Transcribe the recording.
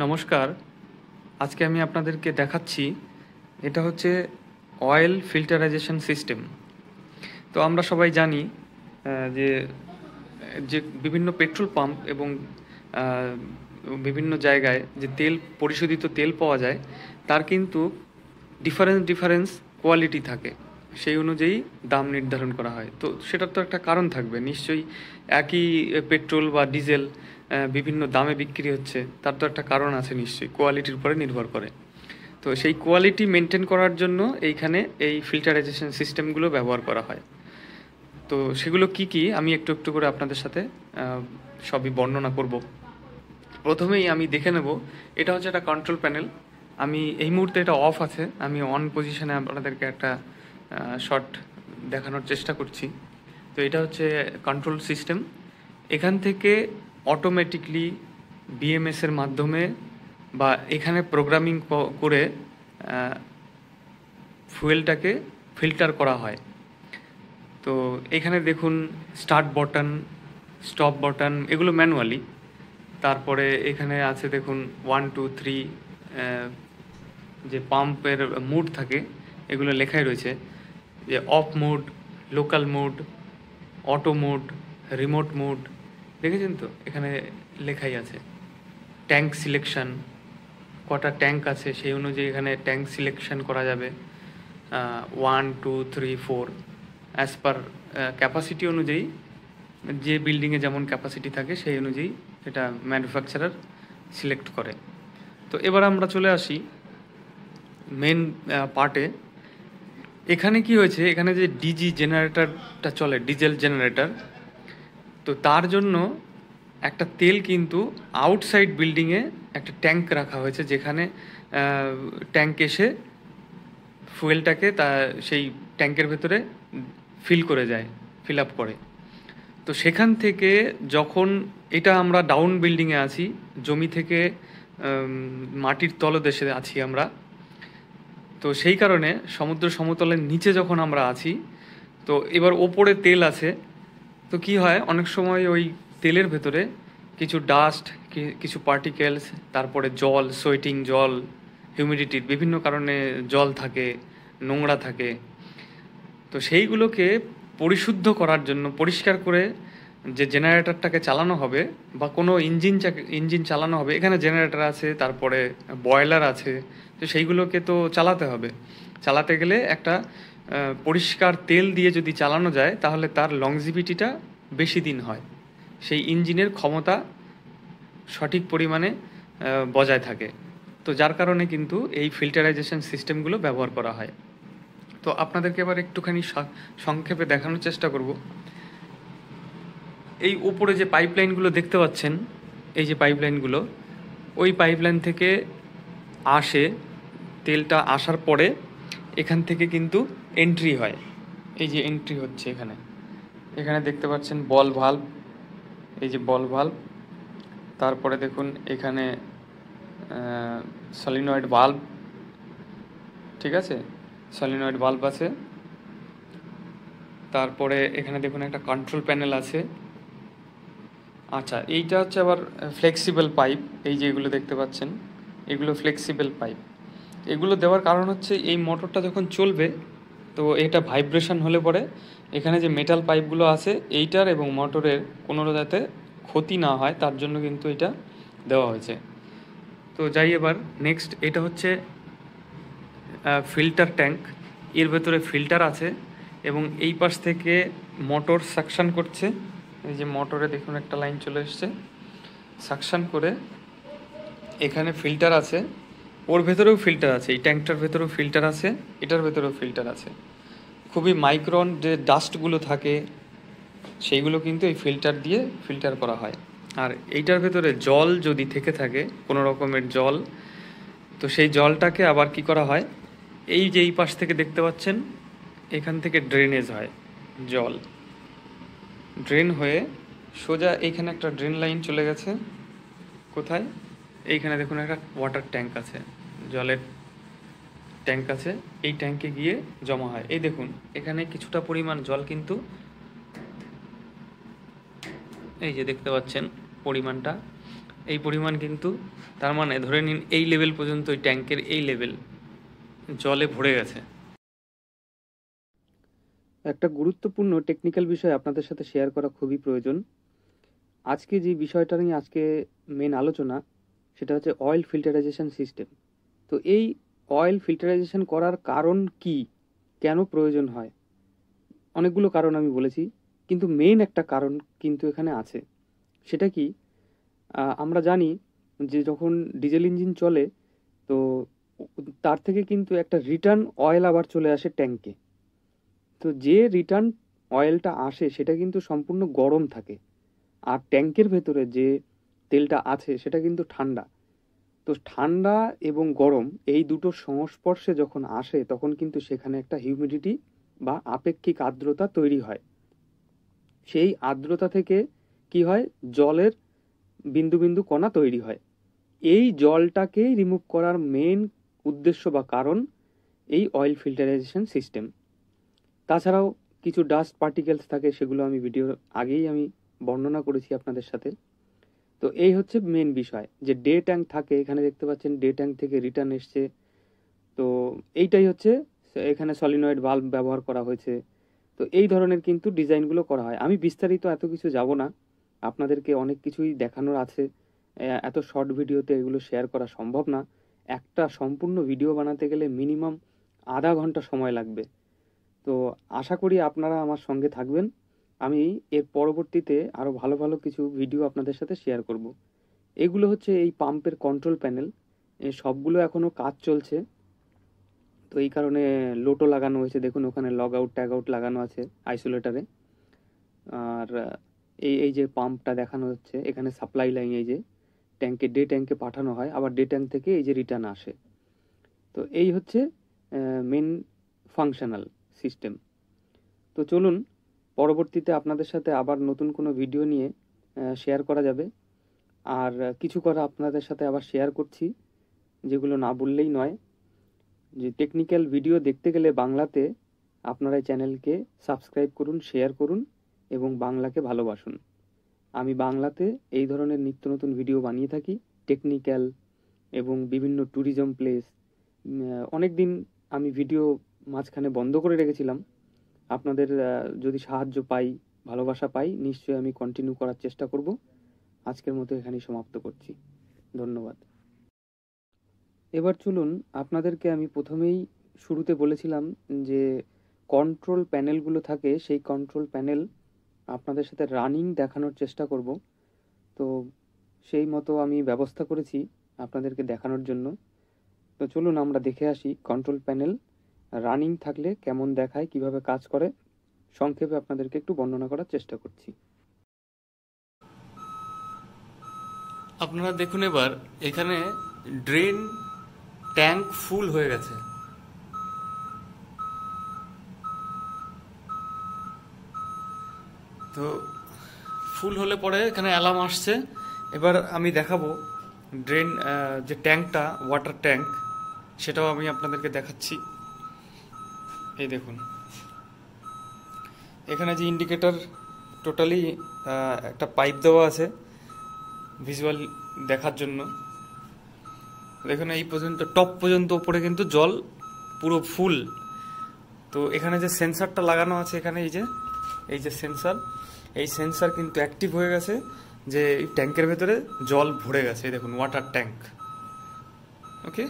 নমস্কার। আজকে আমি আপনাদেরকে দেখাচ্ছি এটা হচ্ছে অয়েল ফিল্টারাইজেশন সিস্টেম। তো আমরা সবাই জানি যে যে বিভিন্ন পেট্রোল পাম্প এবং আহ, বিভিন্ন জায়গায় যে তেল পরিশোধিত তেল পাওয়া যায় তার কিন্তু ডিফারেন্স কোয়ালিটি থাকে, সেই অনুযায়ী দাম নির্ধারণ করা হয়। তো সেটার তো একটা কারণ থাকবে নিশ্চয়ই। একই পেট্রোল বা ডিজেল বিভিন্ন দামে বিক্রি হচ্ছে, তার তো একটা কারণ আছে নিশ্চয়ই, কোয়ালিটির উপরে নির্ভর করে। তো সেই কোয়ালিটি মেনটেন করার জন্য এইখানে এই ফিল্টারাইজেশন সিস্টেমগুলো ব্যবহার করা হয়। তো সেগুলো কি কি আমি একটু একটু করে আপনাদের সাথে সবই বর্ণনা করব। প্রথমেই আমি দেখে নেব, এটা হচ্ছে একটা কন্ট্রোল প্যানেল। আমি এই মুহূর্তে এটা অফ আছে, আমি অন পজিশনে আপনাদেরকে একটা শর্ট দেখানোর চেষ্টা করছি। তো এটা হচ্ছে কন্ট্রোল সিস্টেম। এখান থেকে অটোমেটিকলি বিএমএসের মাধ্যমে বা এখানে প্রোগ্রামিং করে ফুয়েলটাকে ফিল্টার করা হয়। তো এখানে দেখুন স্টার্ট বাটন, স্টপ বাটন, এগুলো ম্যানুয়ালি। তারপরে এখানে আছে দেখুন 1 2 3 যে পাম্পের মুড থাকে এগুলো লেখাই রয়েছে, যে of mode, local mode, auto mode, remote mode, দেখেছেন তো এখানে লেখাই আছে। ট্যাঙ্ক সিলেকশন, কটা ট্যাঙ্ক আছে সেই অনুযায়ী এখানে ট্যাঙ্ক সিলেকশন করা যাবে। 1 2 3 4 অ্যাজ পার ক্যাপাসিটি অনুযায়ী, যে বিল্ডিংয়ে যেমন ক্যাপাসিটি থাকে সেই অনুযায়ী এটা ম্যানুফ্যাকচারার সিলেক্ট করে। তো এবার আমরা চলে আসি মেন পার্টে। এখানে কি হয়েছে, এখানে যে ডিজি জেনারেটরটা চলে, ডিজেল জেনারেটর, তো তার জন্য একটা তেল কিন্তু আউটসাইড বিল্ডিংয়ে একটা ট্যাঙ্ক রাখা হয়েছে, যেখানে ট্যাঙ্ক এসে ফুয়েলটাকে সেই ট্যাঙ্কের ভেতরে ফিল করে যায়, ফিল আপ করে। তো সেখান থেকে যখন এটা আমরা ডাউন বিল্ডিংয়ে আছি, জমি থেকে মাটির তলদেশে আছি আমরা, তো সেই কারণে সমুদ্র সমতলের নিচে যখন আমরা আছি, তো এবার ওপরে তেল আছে। তো কি হয়, অনেক সময় ওই তেলের ভেতরে কিছু ডাস্ট, কিছু পার্টিকেলস, তারপরে জল, সোয়েটিং জল, হিউমিডিটির বিভিন্ন কারণে জল থাকে, নোংরা থাকে। তো সেইগুলোকে পরিশুদ্ধ করার জন্য, পরিষ্কার করে যে জেনারেটরটাকে চালানো হবে বা কোনো ইঞ্জিন চালানো হবে, এখানে জেনারেটর আছে, তারপরে বয়লার আছে, তো সেইগুলোকে তো চালাতে হবে। চালাতে গেলে একটা পরিষ্কার তেল দিয়ে যদি চালানো যায় তাহলে তার লংজিভিটিটা বেশি দিন হয়, সেই ইঞ্জিনের ক্ষমতা সঠিক পরিমাণে বজায় থাকে। তো যার কারণে কিন্তু এই ফিল্টারাইজেশন সিস্টেমগুলো ব্যবহার করা হয়। তো আপনাদেরকে এবার একটুখানি সংক্ষেপে দেখানোর চেষ্টা করব। এই উপরে যে পাইপলাইনগুলো দেখতে পাচ্ছেন, এই যে পাইপলাইনগুলো, ওই পাইপলাইন থেকে আসে, তেলটা আসার পরে এখান থেকে কিন্তু এন্ট্রি হয়। এই যে এন্ট্রি হচ্ছে এখানে, এখানে দেখতে পাচ্ছেন বল ভাল্ব, এই যে বল ভাল্ব। তারপরে দেখুন এখানে সলিনয়েড ভাল্ব, ঠিক আছে, সলিনয়েড ভাল্ব আছে। তারপরে এখানে দেখুন একটা কন্ট্রোল প্যানেল আছে। আচ্ছা, এইটা হচ্ছে আবার ফ্লেক্সিবল পাইপ, এই যে এগুলো দেখতে পাচ্ছেন, এগুলো ফ্লেক্সিবল পাইপ। এগুলো দেওয়ার কারণ হচ্ছে এই মোটরটা যখন চলবে তো এটা ভাইব্রেশন হলে পরে এখানে যে মেটাল পাইপগুলো আছে এইটার এবং মোটরের কোনো যাতে ক্ষতি না হয় তার জন্য কিন্তু এটা দেওয়া হয়েছে। তো যাই এবার নেক্সট, এটা হচ্ছে ফিল্টার ট্যাঙ্ক। এর ভেতরে ফিল্টার আছে এবং এই পাশ থেকে মোটর সাকশন করছে। এই যে মোটরে দেখুন একটা লাইন চলে এসছে, সাকশন করে এখানে ফিল্টার আছে, ওর ভেতরেও ফিল্টার আছে, এই ট্যাঙ্কটার ভেতরেও ফিল্টার আছে, এটার ভেতরেও ফিল্টার আছে। খুবই মাইক্রন যে ডাস্টগুলো থাকে সেইগুলো কিন্তু এই ফিল্টার দিয়ে ফিল্টার করা হয়। আর এইটার ভেতরে জল যদি থেকে থাকে, কোনো রকমের জল, তো সেই জলটাকে আবার কি করা হয়, এই যে এই পাশ থেকে দেখতে পাচ্ছেন এখান থেকে ড্রেনেজ হয়, জল ড্রেন হয়ে সোজা এইখানে একটা ড্রেন লাইন চলে গেছে। কোথায়, এইখানে দেখুন একটা ওয়াটার ট্যাঙ্ক আছে, জলের ট্যাঙ্ক আছে, এই ট্যাঙ্কে গিয়ে জমা হয়। এই দেখুন এখানে কিছুটা পরিমাণ জল কিন্তু, এই যে দেখতে পাচ্ছেন পরিমাণটা, এই পরিমাণ কিন্তু, তার মানে ধরে নিন এই লেভেল পর্যন্ত ওই ট্যাঙ্কের এই লেভেল জলে ভরে গেছে। একটা গুরুত্বপূর্ণ টেকনিক্যাল বিষয় আপনাদের সাথে শেয়ার করা খুবই প্রয়োজন। আজকে যে বিষয়টা নিয়ে আজকে মেন আলোচনা, সেটা হচ্ছে অয়েল ফিল্টারাইজেশন সিস্টেম। তো এই অয়েল ফিল্টারাইজেশন করার কারণ কি, কেন প্রয়োজন হয়, অনেকগুলো কারণ আমি বলেছি, কিন্তু মেন একটা কারণ কিন্তু এখানে আছে। সেটা কি, আমরা জানি যে যখন ডিজেল ইঞ্জিন চলে, তো তার থেকে কিন্তু একটা রিটার্ন অয়েল আবার চলে আসে ট্যাঙ্কে। তো যে রিটার্ন অয়েলটা আসে সেটা কিন্তু সম্পূর্ণ গরম থাকে, আর ট্যাঙ্কের ভেতরে যে তেলটা আছে সেটা কিন্তু ঠান্ডা। তো ঠান্ডা এবং গরম এই দুটোর সংস্পর্শে যখন আসে তখন কিন্তু সেখানে একটা হিউমিডিটি বা আপেক্ষিক আর্দ্রতা তৈরি হয়। সেই আর্দ্রতা থেকে কি হয়, জলের বিন্দু বিন্দু কণা তৈরি হয়। এই জলটাকেই রিমুভ করার মেন উদ্দেশ্য বা কারণ এই অয়েল ফিল্টারাইজেশন সিস্টেম। তাছাড়াও কিছু ডাস্ট পার্টিকেলস থাকে, সেগুলো আমি ভিডিওর আগেই আমি বর্ণনা করেছি আপনাদের সাথে। তো এই হচ্ছে মেন বিষয়, যে ডে ট্যাঙ্ক থাকে, এখানে দেখতে পাচ্ছেন ডে ট্যাঙ্ক থেকে রিটার্ন এসছে। তো এইটাই হচ্ছে, এখানে সলিনয়েড ভালভ ব্যবহার করা হয়েছে। তো এই ধরনের কিন্তু ডিজাইনগুলো করা হয়। আমি বিস্তারিত এত কিছু যাব না, আপনাদেরকে অনেক কিছুই দেখানোর আছে, এত শর্ট ভিডিওতে এগুলো শেয়ার করা সম্ভব না। একটা সম্পূর্ণ ভিডিও বানাতে গেলে মিনিমাম আধা ঘন্টা সময় লাগবে। তো আশা করি আপনারা আমার সঙ্গে থাকবেন। আমি এর পরবর্তীতে আরও ভালো ভালো কিছু ভিডিও আপনাদের সাথে শেয়ার করব। এগুলো হচ্ছে এই পাম্পের কন্ট্রোল প্যানেল, সবগুলো এখনও কাজ চলছে। তো এই কারণে লোটো লাগানো হয়েছে, দেখুন ওখানে লগ আউট ট্যাগ আউট লাগানো আছে আইসোলেটারে। আর এই এই যে পাম্পটা দেখানো হচ্ছে, এখানে সাপ্লাই লাইন, এই যে ট্যাঙ্কে, ডে ট্যাঙ্কে পাঠানো হয়, আবার ডে ট্যাঙ্ক থেকে এই যে রিটার্ন আসে। তো এই হচ্ছে মেন ফাংশনাল সিস্টেম। তো চলুন পরবর্তীতে আপনাদের সাথে আবার নতুন কোনো ভিডিও নিয়ে শেয়ার করা যাবে। আর কিছু কথা আপনাদের সাথে আবার শেয়ার করছি, যেগুলো না বললেই নয়। যে টেকনিক্যাল ভিডিও দেখতে গেলে বাংলাতে আপনারা এই চ্যানেলকে সাবস্ক্রাইব করুন, শেয়ার করুন এবং বাংলাকে ভালোবাসুন। আমি বাংলাতে এই ধরনের নিত্য নতুন ভিডিও বানিয়ে থাকি, টেকনিক্যাল এবং বিভিন্ন ট্যুরিজম প্লেস। অনেক দিন আমি ভিডিও মাঝখানে বন্ধ করে রেখেছিলাম। আপনাদের যদি সাহায্য পাই, ভালোবাসা পাই, নিশ্চয়ই আমি কন্টিনিউ করার চেষ্টা করব। আজকের মতো এখানেই সমাপ্ত করছি। ধন্যবাদ। এবার চলুন, আপনাদেরকে আমি প্রথমেই শুরুতে বলেছিলাম যে কন্ট্রোল প্যানেলগুলো থাকে, সেই কন্ট্রোল প্যানেল আপনাদের সাথে রানিং দেখানোর চেষ্টা করব। তো সেই মতো আমি ব্যবস্থা করেছি আপনাদেরকে দেখানোর জন্য। তো চলুন আমরা দেখে আসি কন্ট্রোল প্যানেল রানিং থাকলে কেমন দেখায়, কিভাবে কাজ করে, সংক্ষেপে আপনাদেরকে একটু বর্ণনা করার চেষ্টা করছি। আপনারা দেখুন এবার এখানে ড্রেন ট্যাঙ্ক ফুল হয়ে গেছে। তো ফুল হলে পরে এখানে অ্যালার্ম আসছে। এবার আমি দেখাবো ড্রেন যে ট্যাঙ্কটা, ওয়াটার ট্যাঙ্ক, সেটাও আমি আপনাদেরকে দেখাচ্ছি। এই দেখুন এখানে যে ইন্ডিকেটর, টোটালি একটা পাইপ দেওয়া আছে ভিজুয়াল দেখার জন্য। দেখুন এই পর্যন্ত, টপ পর্যন্ত উপরে কিন্তু জল পুরো ফুল। তো এখানে যে সেন্সারটা লাগানো আছে, এখানে এই যে সেন্সার, এই সেন্সার কিন্তু অ্যাক্টিভ হয়ে গেছে যে এই ট্যাঙ্কের ভেতরে জল ভরে গেছে। এই দেখুন ওয়াটার ট্যাঙ্ক। ওকে।